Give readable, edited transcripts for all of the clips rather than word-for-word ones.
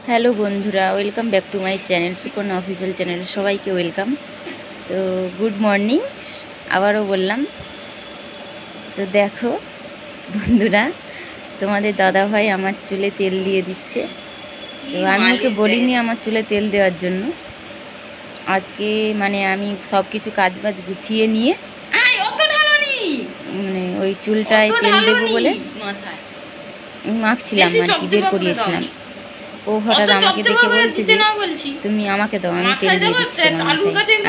Hello বন্ধুরা, welcome back to my channel Suparna official চ্যানেলে সবাইকে ওয়েলকাম। তো গুড মর্নিং আবারও বললাম। তো দেখো বন্ধুরা, তোমাদের দাদাভাই আমার চুলে তেল দিয়ে দিচ্ছে। তো আমি ওকে বলিনি আমার চুলে তেল দেওয়ার জন্য। আজকে মানে আমি সব কিছু কাজবাজ গুছিয়ে নিয়ে মানে ওই চুলটায় তেল দেবো বলে মাখছিলাম আর কি, বের করিয়েছিলাম। ও হঠাৎ আমাকে দেখে বলছে যে তুমি আমাকে দাও, আমি তেল দিয়ে দিচ্ছি তোমার মাথায়।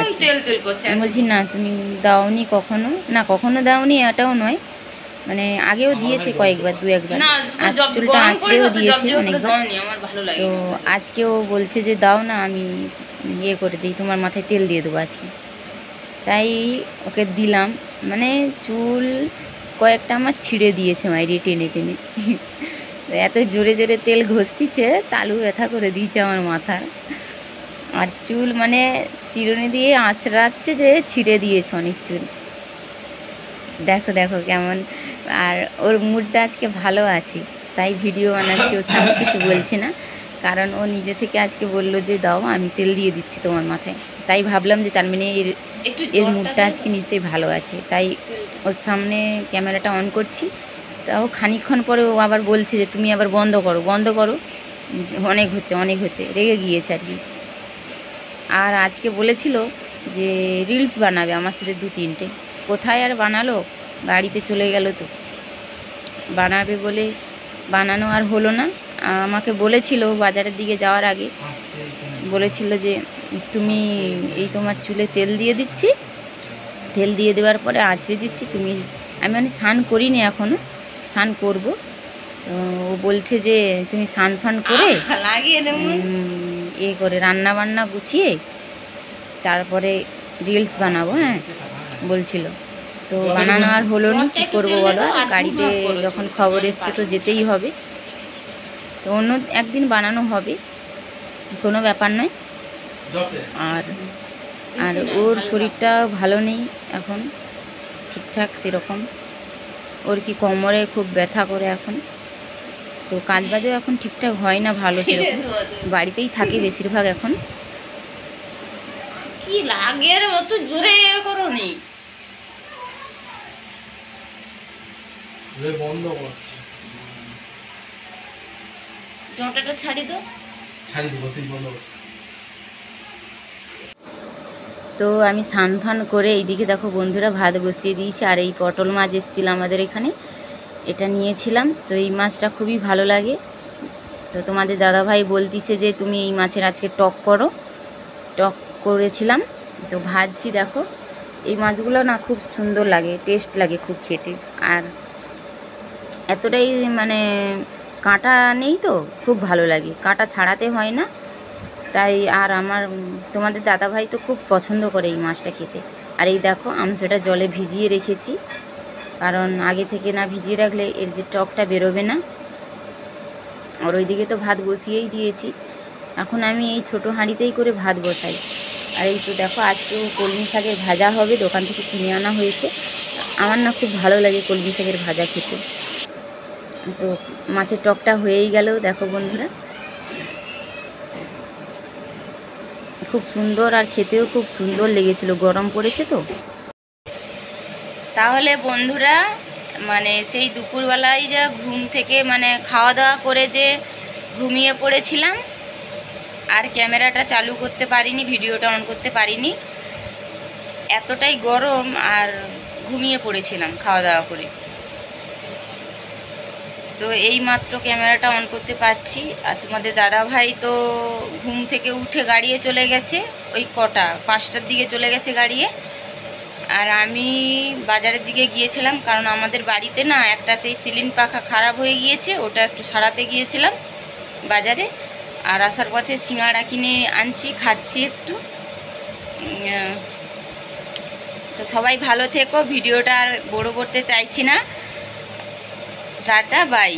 আমি বলছি না, তুমি দাওনি কখনো, না কখনো দাওনি এটাও নয়, মানে আগেও দিয়েছে কয়েকবার, দু একবার, আর চুলটা আঁচড়েও দিয়েছে অনেকবার। তো আজকেও বলছে যে দাও না, আমি ইয়ে করে দিই, তোমার মাথায় তেল দিয়ে দেবো আজকে। তাই ওকে দিলাম, মানে চুল কয়েকটা আমার ছিঁড়ে দিয়েছে মাইরে টেনে টেনে। এত জোরে জোরে তেল ঘষতিছে, তালু ব্যথা করে দিয়েছে আমার মাথা। আর চুল মানে চিরুনি দিয়ে আঁচড়াচ্ছে যে ছিঁড়ে দিয়েছে অনেক চুল। দেখো দেখো কেমন। আর ওর মুডটা আজকে ভালো আছে, তাই ভিডিও বানাচ্ছি। ওর সামনে কিছু বলছে না, কারণ ও নিজে থেকে আজকে বললো যে দাও আমি তেল দিয়ে দিচ্ছি তোমার মাথায়। তাই ভাবলাম যে তার মানে এর মুডটা আজকে নিশ্চয়ই ভালো আছে, তাই ওর সামনে ক্যামেরাটা অন করছি। তাও খানিকক্ষণ পরে ও আবার বলছে যে তুমি আবার বন্ধ করো বন্ধ করো, অনেক হচ্ছে অনেক হচ্ছে, রেগে গিয়েছে আর কি। আর আজকে বলেছিল যে রিলস বানাবে আমার সাথে 2-3টে, কোথায় আর বানালো, গাড়িতে চলে গেল। তো বানাবে বলে বানানো আর হলো না। আমাকে বলেছিল বাজারের দিকে যাওয়ার আগে, বলেছিল যে তুমি এই তোমার চুলে তেল দিয়ে দিচ্ছি, তেল দিয়ে দেওয়ার পরে আঁচড়ে দিচ্ছি তুমি। আমি মানে স্নান করিনি এখনও, স্নান করবো। তো ও বলছে যে তুমি স্নান ফান করে করে রান্না বান্না গুছিয়ে তারপরে রিলস বানাবো, হ্যাঁ বলছিল। তো বানানো আর হলো না, কী করবো বলো, গাড়িতে যখন খবর এসছে তো যেতেই হবে। তো অন্য একদিন বানানো হবে, কোনো ব্যাপার নয়। আর আর ওর শরীরটা ভালো নেই এখন ঠিকঠাক সেরকম, ওর কি কোমরে খুব ব্যথা করে এখন। তো কাজ বাজও এখন ঠিকঠাক হয় না ভালো সেরকম, বাড়িতেই থাকে বেশিরভাগ এখন। কি লাগে রে, অত জোরে করো নি, বন্ধ করছি, জটাটা ছাড়ি দাও, ছাড়ি দেবো, তুই বন্ধ কর। তো আমি স্নান ফান করে এইদিকে দেখো বন্ধুরা ভাত বসিয়ে দিয়েছি। আর এই পটল মাছ এসেছিলো আমাদের এখানে, এটা নিয়েছিলাম। তো এই মাছটা খুবই ভালো লাগে। তো তোমাদের দাদাভাই বলতিছে যে তুমি এই মাছের আজকে টক করো, টক করেছিলাম। তো ভাজছি দেখো, এই মাছগুলো না খুব সুন্দর লাগে, টেস্ট লাগে খুব খেতে। আর এতটাই মানে কাঁটা নেই, তো খুব ভালো লাগে, কাঁটা ছাড়াতে হয় না। তাই আর আমার তোমাদের দাদাভাই তো খুব পছন্দ করে এই মাছটা খেতে। আর এই দেখো আমি সেটা জলে ভিজিয়ে রেখেছি, কারণ আগে থেকে না ভিজিয়ে রাখলে এর যে টকটা বেরোবে না। আর ওইদিকে তো ভাত বসিয়েই দিয়েছি, এখন আমি এই ছোটো হাঁড়িতেই করে ভাত বসাই। আর এই তো দেখো আজকেও কলমি শাকের ভাজা হবে, দোকান থেকে কিনে আনা হয়েছে। আমার না খুব ভালো লাগে কলমি শাকের ভাজা খেতে। তো মাছের টকটা হয়েই গেল দেখো বন্ধুরা, খুব সুন্দর আর খেতেও খুব সুন্দর লেগেছিল, গরম পড়েছে তো। তাহলে বন্ধুরা মানে সেই দুপুরবেলায় যা ঘুম থেকে মানে খাওয়া দাওয়া করে যে ঘুমিয়ে পড়েছিলাম, আর ক্যামেরাটা চালু করতে পারিনি, ভিডিওটা অন করতে পারিনি, এতটাই গরম, আর ঘুমিয়ে পড়েছিলাম খাওয়া দাওয়া করে। তো এই মাত্র ক্যামেরাটা অন করতে পারছি। আর তোমাদের দাদাভাই তো ঘুম থেকে উঠে গাড়িয়ে চলে গেছে, ওই কটা 5টার দিকে চলে গেছে গাড়িয়ে। আর আমি বাজারের দিকে গিয়েছিলাম, কারণ আমাদের বাড়িতে না একটা সেই সিলিং পাখা খারাপ হয়ে গিয়েছে, ওটা একটু সারাতে গিয়েছিলাম বাজারে। আর আসার পথে সিঙ্গাড়া কিনে আনছি, খাচ্ছি একটু। তো সবাই ভালো থেকো, ভিডিওটা আর বড় করতে চাইছি না, টাটা বাই।